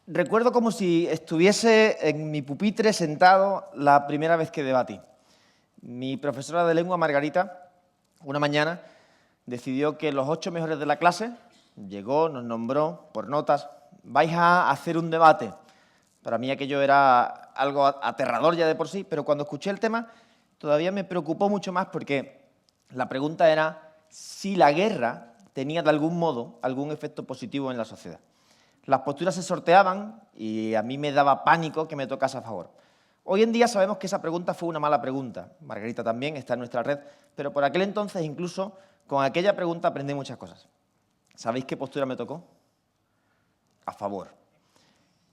Recuerdo como si estuviese en mi pupitre sentado la primera vez que debatí. Mi profesora de lengua, Margarita, una mañana decidió que los 8 mejores de la clase, llegó, nos nombró por notas, vais a hacer un debate. Para mí aquello era algo aterrador ya de por sí, pero cuando escuché el tema todavía me preocupó mucho más porque la pregunta era si la guerra tenía de algún modo algún efecto positivo en la sociedad. Las posturas se sorteaban y a mí me daba pánico que me tocase a favor. Hoy en día sabemos que esa pregunta fue una mala pregunta. Margarita también está en nuestra red, pero por aquel entonces incluso con aquella pregunta aprendí muchas cosas. ¿Sabéis qué postura me tocó? A favor.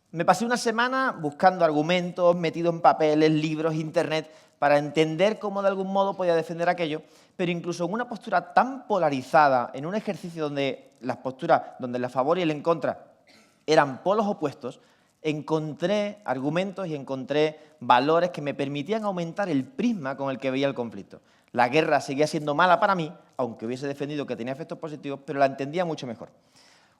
Me pasé una semana buscando argumentos, metido en papeles, libros, internet, para entender cómo de algún modo podía defender aquello, pero incluso en una postura tan polarizada, en un ejercicio donde las posturas, donde el a favor y el en contra eran polos opuestos, encontré argumentos y encontré valores que me permitían aumentar el prisma con el que veía el conflicto. La guerra seguía siendo mala para mí, aunque hubiese defendido que tenía efectos positivos, pero la entendía mucho mejor.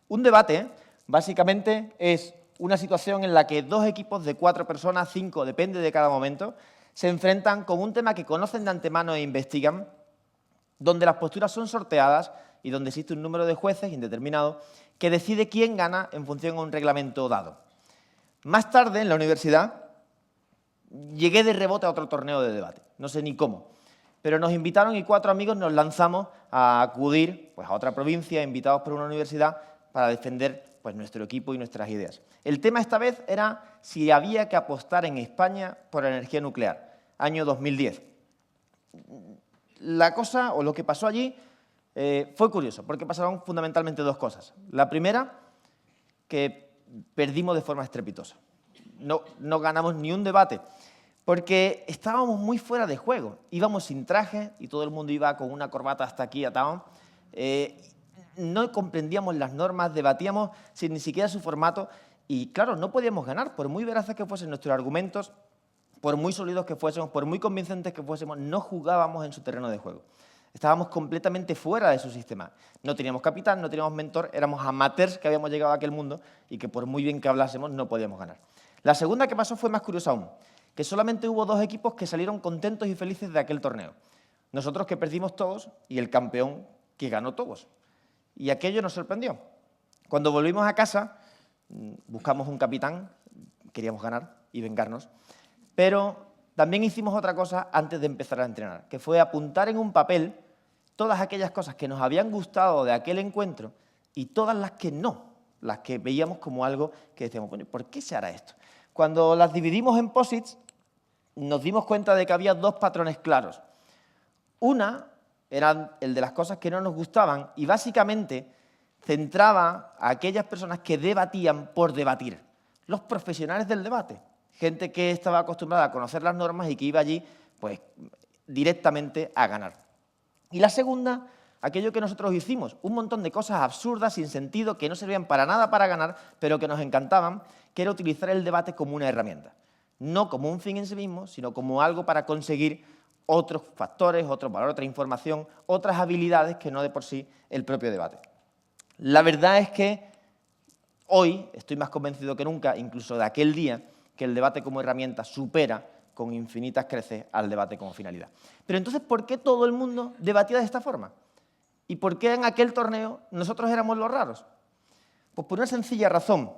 Un debate, básicamente, es una situación en la que 2 equipos de 4 personas, 5, depende de cada momento, se enfrentan con un tema que conocen de antemano e investigan, donde las posturas son sorteadas y donde existe un número de jueces indeterminado que decide quién gana en función a un reglamento dado. Más tarde, en la universidad, llegué de rebote a otro torneo de debate, no sé ni cómo, pero nos invitaron y 4 amigos nos lanzamos a acudir a otra provincia, invitados por una universidad, para defender nuestro equipo y nuestras ideas. El tema esta vez era si había que apostar en España por la energía nuclear, año 2010. La cosa, o lo que pasó allí, fue curioso, porque pasaron fundamentalmente 2 cosas. La primera, que perdimos de forma estrepitosa. No ganamos ni un debate, porque estábamos muy fuera de juego. Íbamos sin traje y todo el mundo iba con una corbata hasta aquí atado. No comprendíamos las normas, debatíamos sin ni siquiera su formato y, claro, no podíamos ganar. Por muy veraces que fuesen nuestros argumentos, por muy sólidos que fuésemos, por muy convincentes que fuésemos, no jugábamos en su terreno de juego. Estábamos completamente fuera de su sistema. No teníamos capitán, no teníamos mentor, éramos amateurs que habíamos llegado a aquel mundo y que por muy bien que hablásemos no podíamos ganar. La segunda que pasó fue más curiosa aún, que solamente hubo 2 equipos que salieron contentos y felices de aquel torneo. Nosotros que perdimos todos y el campeón que ganó todos. Y aquello nos sorprendió. Cuando volvimos a casa, buscamos un capitán, queríamos ganar y vengarnos, pero también hicimos otra cosa antes de empezar a entrenar, que fue apuntar en un papel todas aquellas cosas que nos habían gustado de aquel encuentro y todas las que no, las que veíamos como algo que decíamos, bueno, ¿por qué se hará esto? Cuando las dividimos en posits, nos dimos cuenta de que había 2 patrones claros. Una era el de las cosas que no nos gustaban y básicamente centraba a aquellas personas que debatían por debatir, los profesionales del debate, gente que estaba acostumbrada a conocer las normas y que iba allí directamente a ganar. Y la segunda, aquello que nosotros hicimos, un montón de cosas absurdas, sin sentido, que no servían para nada para ganar, pero que nos encantaban, que era utilizar el debate como una herramienta. No como un fin en sí mismo, sino como algo para conseguir otros factores, otros valores, otra información, otras habilidades que no de por sí el propio debate. La verdad es que hoy estoy más convencido que nunca, incluso de aquel día, que el debate como herramienta supera con infinitas creces al debate como finalidad. Pero entonces, ¿por qué todo el mundo debatía de esta forma? ¿Y por qué en aquel torneo nosotros éramos los raros? Pues por una sencilla razón,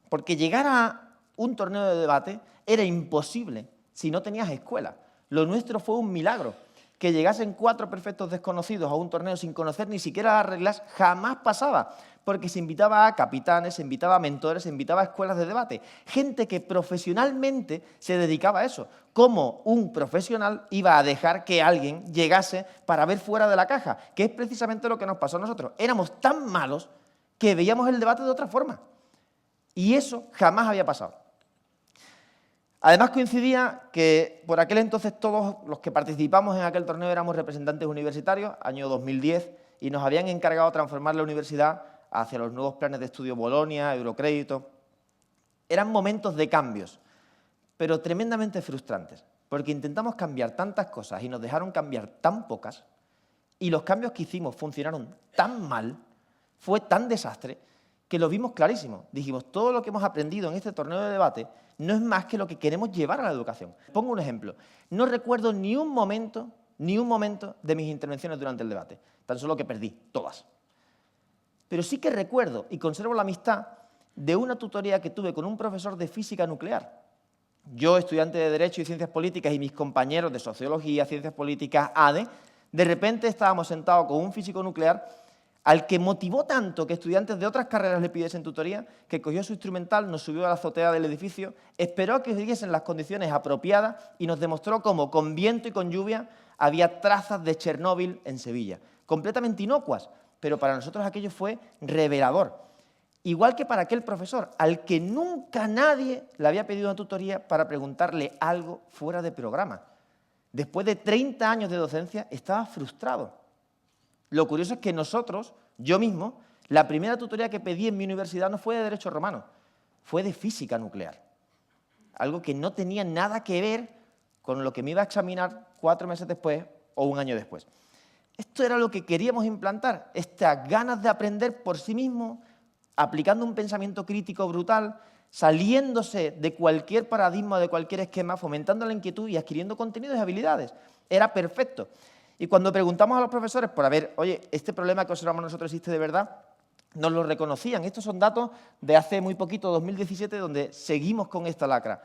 porque llegar a un torneo de debate era imposible si no tenías escuela. Lo nuestro fue un milagro. Que llegasen 4 perfectos desconocidos a un torneo sin conocer ni siquiera las reglas jamás pasaba, porque se invitaba a capitanes, se invitaba a mentores, se invitaba a escuelas de debate. Gente que profesionalmente se dedicaba a eso. ¿Cómo un profesional iba a dejar que alguien llegase para ver fuera de la caja? Que es precisamente lo que nos pasó a nosotros. Éramos tan malos que veíamos el debate de otra forma. Y eso jamás había pasado. Además coincidía que por aquel entonces todos los que participamos en aquel torneo éramos representantes universitarios, año 2010, y nos habían encargado de transformar la universidad hacia los nuevos planes de estudio Bolonia, Eurocrédito. Eran momentos de cambios, pero tremendamente frustrantes, porque intentamos cambiar tantas cosas y nos dejaron cambiar tan pocas, y los cambios que hicimos funcionaron tan mal, fue tan desastre, que lo vimos clarísimo. Dijimos, todo lo que hemos aprendido en este torneo de debate no es más que lo que queremos llevar a la educación. Pongo un ejemplo. No recuerdo ni un momento de mis intervenciones durante el debate, tan solo que perdí, todas. Pero sí que recuerdo y conservo la amistad de una tutoría que tuve con un profesor de física nuclear. Yo, estudiante de Derecho y Ciencias Políticas, y mis compañeros de Sociología, Ciencias Políticas, ADE, de repente estábamos sentados con un físico nuclear al que motivó tanto que estudiantes de otras carreras le pidiesen tutoría, que cogió su instrumental, nos subió a la azotea del edificio, esperó a que hubiesen las condiciones apropiadas y nos demostró cómo, con viento y con lluvia, había trazas de Chernóbil en Sevilla, completamente inocuas, pero para nosotros aquello fue revelador. Igual que para aquel profesor, al que nunca nadie le había pedido una tutoría para preguntarle algo fuera de programa. Después de 30 años de docencia, estaba frustrado. Lo curioso es que nosotros, yo mismo, la primera tutoría que pedí en mi universidad no fue de Derecho Romano, fue de Física Nuclear. Algo que no tenía nada que ver con lo que me iba a examinar 4 meses después o un año después. Esto era lo que queríamos implantar, estas ganas de aprender por sí mismo, aplicando un pensamiento crítico brutal, saliéndose de cualquier paradigma, de cualquier esquema, fomentando la inquietud y adquiriendo contenidos y habilidades. Era perfecto. Y cuando preguntamos a los profesores por, oye, este problema que observamos nosotros existe de verdad, nos lo reconocían. Estos son datos de hace muy poquito, 2017, donde seguimos con esta lacra.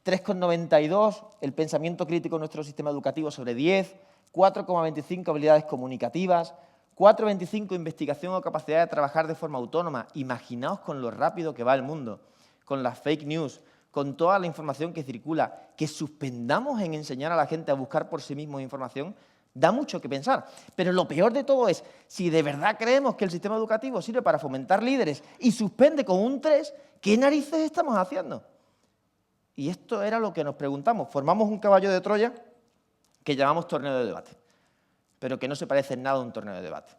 3,92 el pensamiento crítico en nuestro sistema educativo sobre 10, 4,25 habilidades comunicativas, 4,25 investigación o capacidad de trabajar de forma autónoma. Imaginaos con lo rápido que va el mundo, con las fake news, con toda la información que circula, que suspendamos en enseñar a la gente a buscar por sí mismos información, da mucho que pensar. Pero lo peor de todo es, si de verdad creemos que el sistema educativo sirve para fomentar líderes y suspende con un 3, ¿qué narices estamos haciendo? Y esto era lo que nos preguntamos. Formamos un caballo de Troya que llamamos torneo de debate, pero que no se parece en nada a un torneo de debate.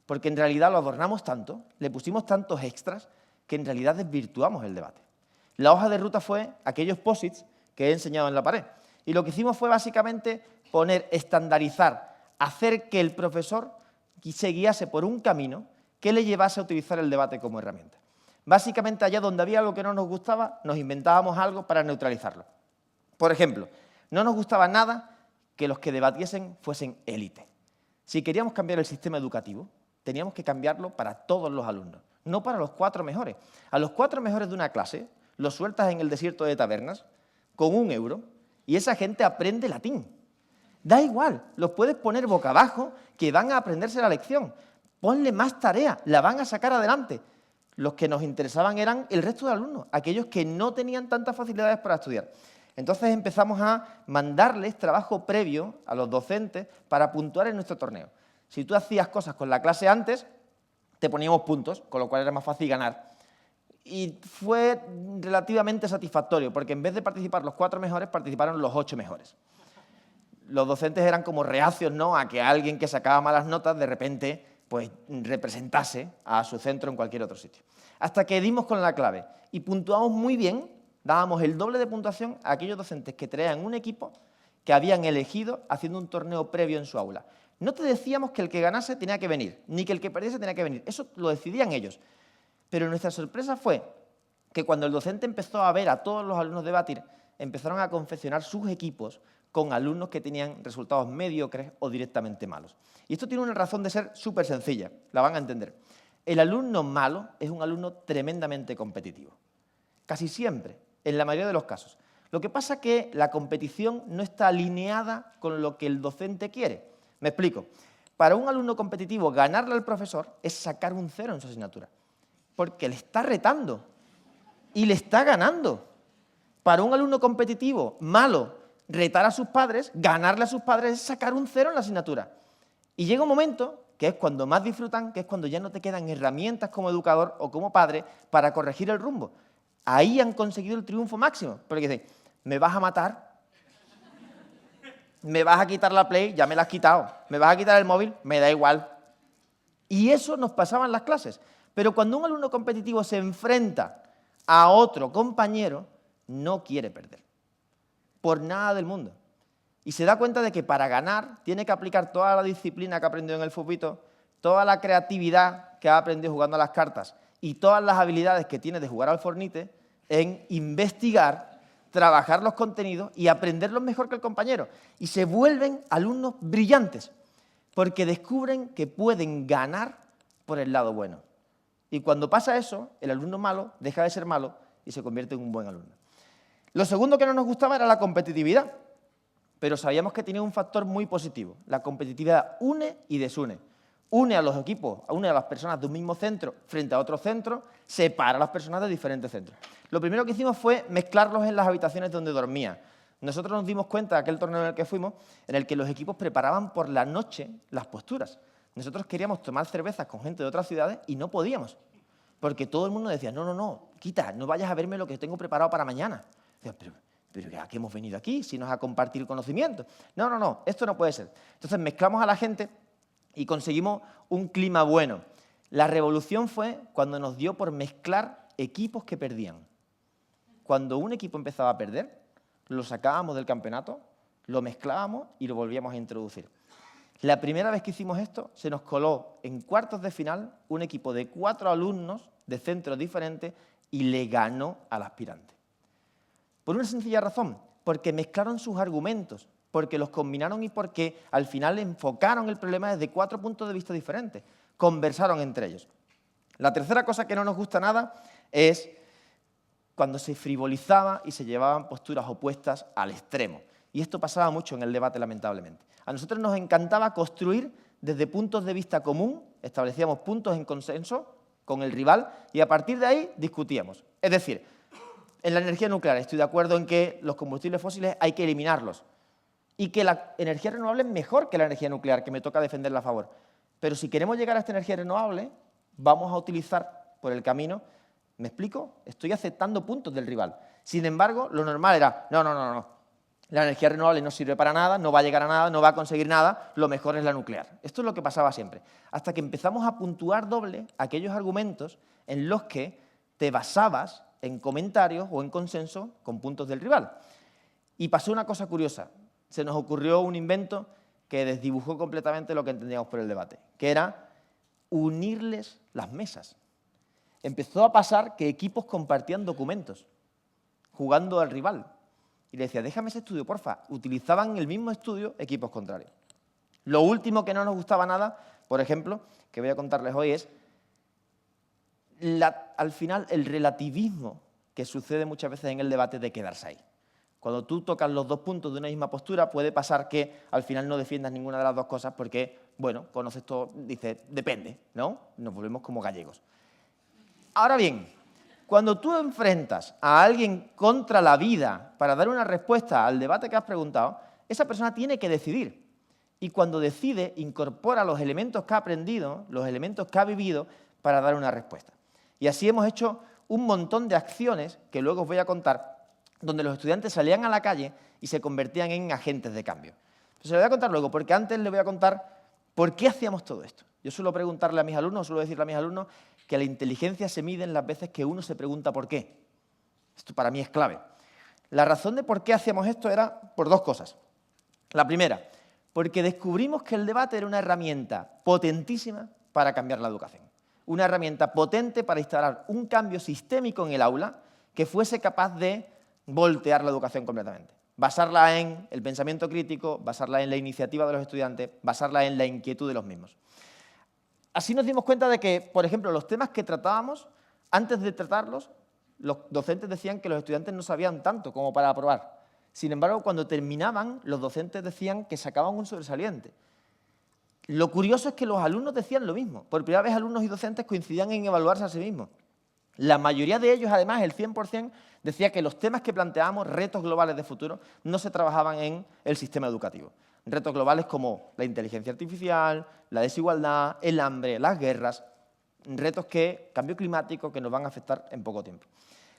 Porque en realidad lo adornamos tanto, le pusimos tantos extras, que en realidad desvirtuamos el debate. La hoja de ruta fue aquellos posits que he enseñado en la pared. Y lo que hicimos fue básicamente estandarizar, hacer que el profesor se guiase por un camino que le llevase a utilizar el debate como herramienta. Básicamente, allá donde había algo que no nos gustaba, nos inventábamos algo para neutralizarlo. Por ejemplo, no nos gustaba nada que los que debatiesen fuesen élite. Si queríamos cambiar el sistema educativo, teníamos que cambiarlo para todos los alumnos, no para los 4 mejores. A los 4 mejores de una clase los sueltas en el desierto de Tabernas con 1 euro y esa gente aprende latín. Da igual, los puedes poner boca abajo que van a aprenderse la lección. Ponle más tarea, la van a sacar adelante. Los que nos interesaban eran el resto de alumnos, aquellos que no tenían tantas facilidades para estudiar. Entonces empezamos a mandarles trabajo previo a los docentes para puntuar en nuestro torneo. Si tú hacías cosas con la clase antes, te poníamos puntos, con lo cual era más fácil ganar. Y fue relativamente satisfactorio, porque en vez de participar los 4 mejores, participaron los 8 mejores. Los docentes eran como reacios, ¿no?, a que alguien que sacaba malas notas de repente pues, representase a su centro en cualquier otro sitio. Hasta que dimos con la clave y puntuamos muy bien, dábamos el doble de puntuación a aquellos docentes que traían un equipo que habían elegido haciendo un torneo previo en su aula. No te decíamos que el que ganase tenía que venir, ni que el que perdiese tenía que venir. Eso lo decidían ellos. Pero nuestra sorpresa fue que cuando el docente empezó a ver a todos los alumnos debatir, empezaron a confeccionar sus equipos con alumnos que tenían resultados mediocres o directamente malos. Y esto tiene una razón de ser súper sencilla, la van a entender. El alumno malo es un alumno tremendamente competitivo. Casi siempre, en la mayoría de los casos. Lo que pasa es que la competición no está alineada con lo que el docente quiere. Me explico. Para un alumno competitivo, ganarle al profesor es sacar un 0 en su asignatura, porque le está retando y le está ganando. Para un alumno competitivo malo, retar a sus padres, ganarle a sus padres es sacar un 0 en la asignatura. Y llega un momento, que es cuando más disfrutan, que es cuando ya no te quedan herramientas como educador o como padre para corregir el rumbo. Ahí han conseguido el triunfo máximo, porque dicen, me vas a matar, me vas a quitar la Play, ya me la has quitado, me vas a quitar el móvil, me da igual. Y eso nos pasaba en las clases. Pero cuando un alumno competitivo se enfrenta a otro compañero, no quiere perder. Por nada del mundo. Y se da cuenta de que para ganar tiene que aplicar toda la disciplina que ha aprendido en el fupito, toda la creatividad que ha aprendido jugando a las cartas y todas las habilidades que tiene de jugar al Fornite en investigar, trabajar los contenidos y aprenderlos mejor que el compañero. Y se vuelven alumnos brillantes, porque descubren que pueden ganar por el lado bueno. Y cuando pasa eso, el alumno malo deja de ser malo y se convierte en un buen alumno. Lo segundo que no nos gustaba era la competitividad, pero sabíamos que tenía un factor muy positivo. La competitividad une y desune. Une a los equipos, une a las personas de un mismo centro frente a otro centro, separa a las personas de diferentes centros. Lo primero que hicimos fue mezclarlos en las habitaciones donde dormían. Nosotros nos dimos cuenta de aquel torneo en el que fuimos, en el que los equipos preparaban por la noche las posturas. Nosotros queríamos tomar cervezas con gente de otras ciudades y no podíamos, porque todo el mundo decía, no, quita, no vayas a verme lo que tengo preparado para mañana. Decía, pero ¿a qué hemos venido aquí? Si no es a compartir conocimiento. No, esto no puede ser. Entonces mezclamos a la gente y conseguimos un clima bueno. La revolución fue cuando nos dio por mezclar equipos que perdían. Cuando un equipo empezaba a perder, lo sacábamos del campeonato, lo mezclábamos y lo volvíamos a introducir. La primera vez que hicimos esto, se nos coló en cuartos de final un equipo de 4 alumnos de centros diferentes y le ganó al aspirante. Por una sencilla razón, porque mezclaron sus argumentos, porque los combinaron y porque al final enfocaron el problema desde 4 puntos de vista diferentes, conversaron entre ellos. La tercera cosa que no nos gusta nada es cuando se frivolizaba y se llevaban posturas opuestas al extremo. Y esto pasaba mucho en el debate, lamentablemente. A nosotros nos encantaba construir desde puntos de vista común, establecíamos puntos en consenso con el rival y a partir de ahí discutíamos. Es decir, en la energía nuclear estoy de acuerdo en que los combustibles fósiles hay que eliminarlos y que la energía renovable es mejor que la energía nuclear, que me toca defenderla a favor. Pero si queremos llegar a esta energía renovable, vamos a utilizar por el camino, ¿me explico? Estoy aceptando puntos del rival. Sin embargo, lo normal era, no. La energía renovable no sirve para nada, no va a llegar a nada, no va a conseguir nada, lo mejor es la nuclear. Esto es lo que pasaba siempre. Hasta que empezamos a puntuar doble aquellos argumentos en los que te basabas en comentarios o en consenso con puntos del rival. Y pasó una cosa curiosa. Se nos ocurrió un invento que desdibujó completamente lo que entendíamos por el debate, que era unirles las mesas. Empezó a pasar que equipos compartían documentos, jugando al rival. Y le decía, déjame ese estudio, porfa. Utilizaban el mismo estudio equipos contrarios. Lo último que no nos gustaba nada, por ejemplo, que voy a contarles hoy es, al final, el relativismo que sucede muchas veces en el debate de quedarse ahí. Cuando tú tocas los dos puntos de una misma postura, puede pasar que al final no defiendas ninguna de las dos cosas porque, bueno, conoces todo, dices, depende, ¿no? Nos volvemos como gallegos. Ahora bien, cuando tú enfrentas a alguien contra la vida para dar una respuesta al debate que has preguntado, esa persona tiene que decidir. Y cuando decide, incorpora los elementos que ha aprendido, los elementos que ha vivido, para dar una respuesta. Y así hemos hecho un montón de acciones, que luego os voy a contar, donde los estudiantes salían a la calle y se convertían en agentes de cambio. Se lo voy a contar luego, porque antes les voy a contar por qué hacíamos todo esto. Yo suelo preguntarle a mis alumnos, suelo decirle a mis alumnos que la inteligencia se mide en las veces que uno se pregunta por qué. Esto para mí es clave. La razón de por qué hacíamos esto era por dos cosas. La primera, porque descubrimos que el debate era una herramienta potentísima para cambiar la educación. Una herramienta potente para instalar un cambio sistémico en el aula que fuese capaz de voltear la educación completamente. Basarla en el pensamiento crítico, basarla en la iniciativa de los estudiantes, basarla en la inquietud de los mismos. Así nos dimos cuenta de que, por ejemplo, los temas que tratábamos, antes de tratarlos, los docentes decían que los estudiantes no sabían tanto como para aprobar. Sin embargo, cuando terminaban, los docentes decían que sacaban un sobresaliente. Lo curioso es que los alumnos decían lo mismo. Por primera vez, alumnos y docentes coincidían en evaluarse a sí mismos. La mayoría de ellos, además, el 100%, decía que los temas que planteábamos, retos globales de futuro, no se trabajaban en el sistema educativo. Retos globales como la inteligencia artificial, la desigualdad, el hambre, las guerras, retos que, cambio climático, que nos van a afectar en poco tiempo.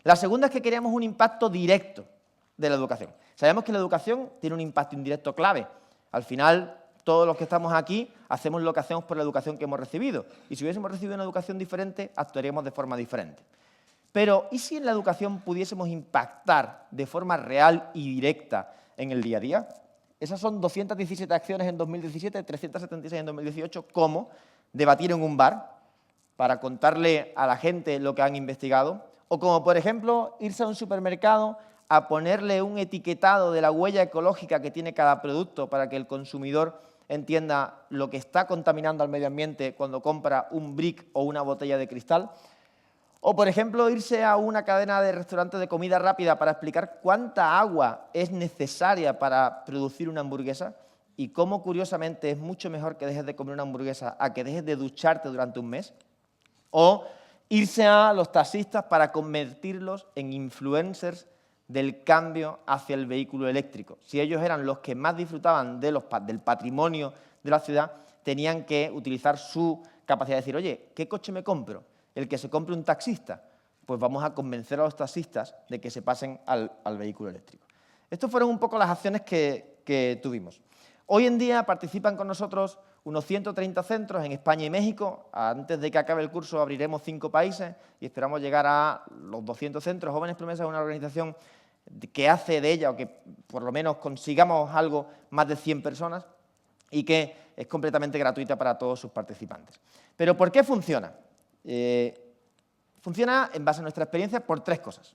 La segunda es que queríamos un impacto directo de la educación. Sabemos que la educación tiene un impacto indirecto clave. Al final, todos los que estamos aquí hacemos lo que hacemos por la educación que hemos recibido. Y si hubiésemos recibido una educación diferente, actuaríamos de forma diferente. Pero, ¿y si en la educación pudiésemos impactar de forma real y directa en el día a día? Esas son 217 acciones en 2017, 376 en 2018, como debatir en un bar, para contarle a la gente lo que han investigado, o como, por ejemplo, irse a un supermercado a ponerle un etiquetado de la huella ecológica que tiene cada producto para que el consumidor entienda lo que está contaminando al medio ambiente cuando compra un brick o una botella de cristal. O, por ejemplo, irse a una cadena de restaurantes de comida rápida para explicar cuánta agua es necesaria para producir una hamburguesa y cómo, curiosamente, es mucho mejor que dejes de comer una hamburguesa a que dejes de ducharte durante un mes. O irse a los taxistas para convertirlos en influencers del cambio hacia el vehículo eléctrico. Si ellos eran los que más disfrutaban del patrimonio de la ciudad, tenían que utilizar su capacidad de decir, oye, ¿qué coche me compro? ¿El que se compre un taxista? Pues vamos a convencer a los taxistas de que se pasen al vehículo eléctrico. Estas fueron un poco las acciones que tuvimos. Hoy en día participan con nosotros unos 130 centros en España y México. Antes de que acabe el curso abriremos 5 países y esperamos llegar a los 200 centros. Jóvenes Promesas es una organización que hace de ella, o que por lo menos consigamos algo, más de 100 personas y que es completamente gratuita para todos sus participantes. ¿Pero por qué funciona? Funciona en base a nuestra experiencia por 3 cosas.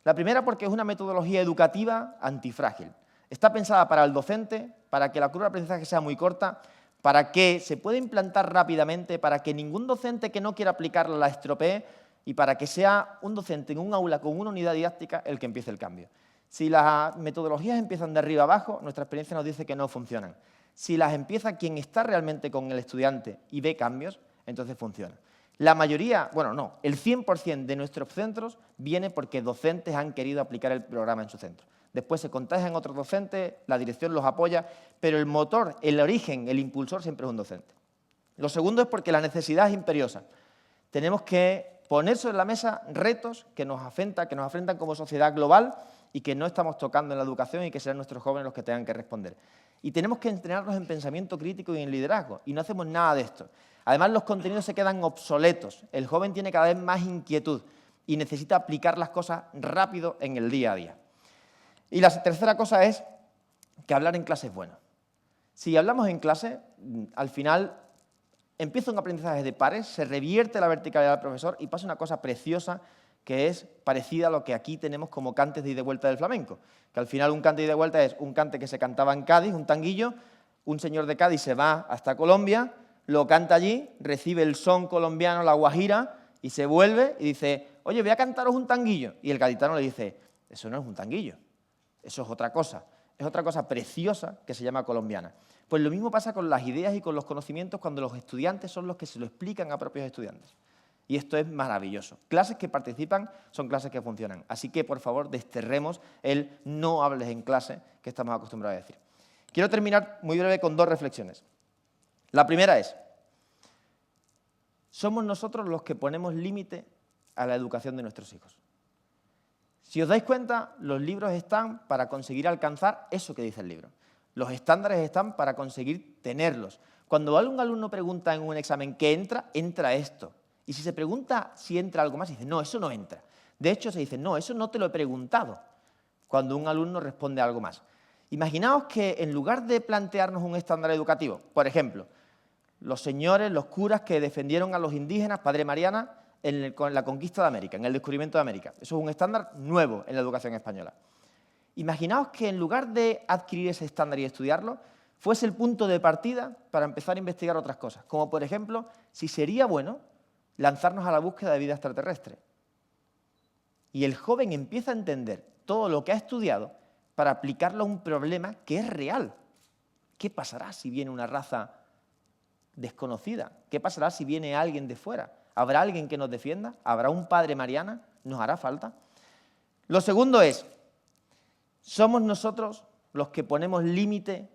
La primera, porque es una metodología educativa antifrágil. Está pensada para el docente, para que la curva de aprendizaje sea muy corta, para que se pueda implantar rápidamente, para que ningún docente que no quiera aplicarla la estropee y para que sea un docente en un aula con una unidad didáctica el que empiece el cambio. Si las metodologías empiezan de arriba abajo, nuestra experiencia nos dice que no funcionan. Si las empieza quien está realmente con el estudiante y ve cambios, entonces funciona. La mayoría, bueno, no, el 100% de nuestros centros viene porque docentes han querido aplicar el programa en su centro. Después se contagian otros docentes, la dirección los apoya, pero el motor, el origen, el impulsor siempre es un docente. Lo segundo es porque la necesidad es imperiosa. Tenemos que poner sobre la mesa retos que nos afrentan como sociedad global y que no estamos tocando en la educación y que serán nuestros jóvenes los que tengan que responder. Y tenemos que entrenarnos en pensamiento crítico y en liderazgo, y no hacemos nada de esto. Además, los contenidos se quedan obsoletos. El joven tiene cada vez más inquietud y necesita aplicar las cosas rápido en el día a día. Y la tercera cosa es que hablar en clase es bueno. Si hablamos en clase, al final empieza un aprendizaje de pares, se revierte la verticalidad del profesor y pasa una cosa preciosa que es parecida a lo que aquí tenemos como cantes de ida y vuelta del flamenco. Que al final un cante de ida y vuelta es un cante que se cantaba en Cádiz, un tanguillo, un señor de Cádiz se va hasta Colombia, lo canta allí, recibe el son colombiano, la guajira, y se vuelve y dice, oye, voy a cantaros un tanguillo. Y el gaditano le dice, eso no es un tanguillo. Eso es otra cosa preciosa que se llama colombiana. Pues lo mismo pasa con las ideas y con los conocimientos cuando los estudiantes son los que se lo explican a propios estudiantes. Y esto es maravilloso. Clases que participan son clases que funcionan. Así que, por favor, desterremos el no hables en clase que estamos acostumbrados a decir. Quiero terminar muy breve con 2 reflexiones. La primera es, somos nosotros los que ponemos límite a la educación de nuestros hijos. Si os dais cuenta, los libros están para conseguir alcanzar eso que dice el libro. Los estándares están para conseguir tenerlos. Cuando un alumno pregunta en un examen ¿qué entra? Entra esto. Y si se pregunta si entra algo más, se dice, no, eso no entra. De hecho, se dice, no, eso no te lo he preguntado, cuando un alumno responde algo más. Imaginaos que en lugar de plantearnos un estándar educativo, por ejemplo, los señores, los curas que defendieron a los indígenas, Padre Mariana, en la conquista de América, en el descubrimiento de América. Eso es un estándar nuevo en la educación española. Imaginaos que en lugar de adquirir ese estándar y estudiarlo, fuese el punto de partida para empezar a investigar otras cosas, como por ejemplo, si sería bueno lanzarnos a la búsqueda de vida extraterrestre. Y el joven empieza a entender todo lo que ha estudiado para aplicarlo a un problema que es real. ¿Qué pasará si viene una raza desconocida? ¿Qué pasará si viene alguien de fuera? ¿Habrá alguien que nos defienda? ¿Habrá un Padre Mariana? ¿Nos hará falta? Lo segundo es, somos nosotros los que ponemos límite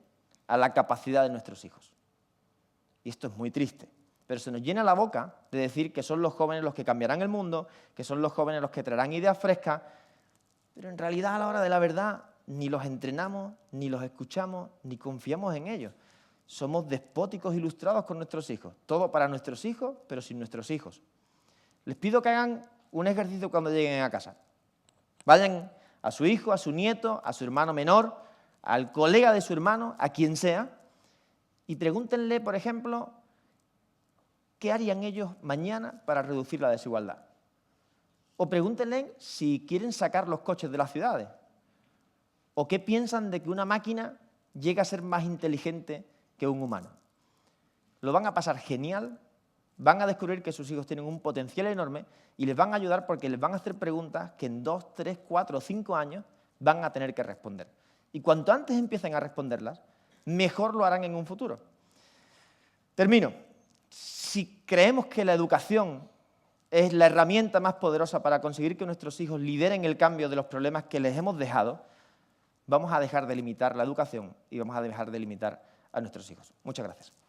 a la capacidad de nuestros hijos. Y esto es muy triste, pero se nos llena la boca de decir que son los jóvenes los que cambiarán el mundo, que son los jóvenes los que traerán ideas frescas, pero en realidad a la hora de la verdad ni los entrenamos, ni los escuchamos, ni confiamos en ellos. Somos despóticos ilustrados con nuestros hijos. Todo para nuestros hijos, pero sin nuestros hijos. Les pido que hagan un ejercicio cuando lleguen a casa. Vayan a su hijo, a su nieto, a su hermano menor, al colega de su hermano, a quien sea, y pregúntenle, por ejemplo, qué harían ellos mañana para reducir la desigualdad. O pregúntenle si quieren sacar los coches de las ciudades. O qué piensan de que una máquina llegue a ser más inteligente que un humano. Lo van a pasar genial, van a descubrir que sus hijos tienen un potencial enorme y les van a ayudar porque les van a hacer preguntas que en 2, 3, 4 o 5 años van a tener que responder. Y cuanto antes empiecen a responderlas, mejor lo harán en un futuro. Termino. Si creemos que la educación es la herramienta más poderosa para conseguir que nuestros hijos lideren el cambio de los problemas que les hemos dejado, vamos a dejar de limitar la educación y vamos a dejar de limitar a nuestros hijos. Muchas gracias.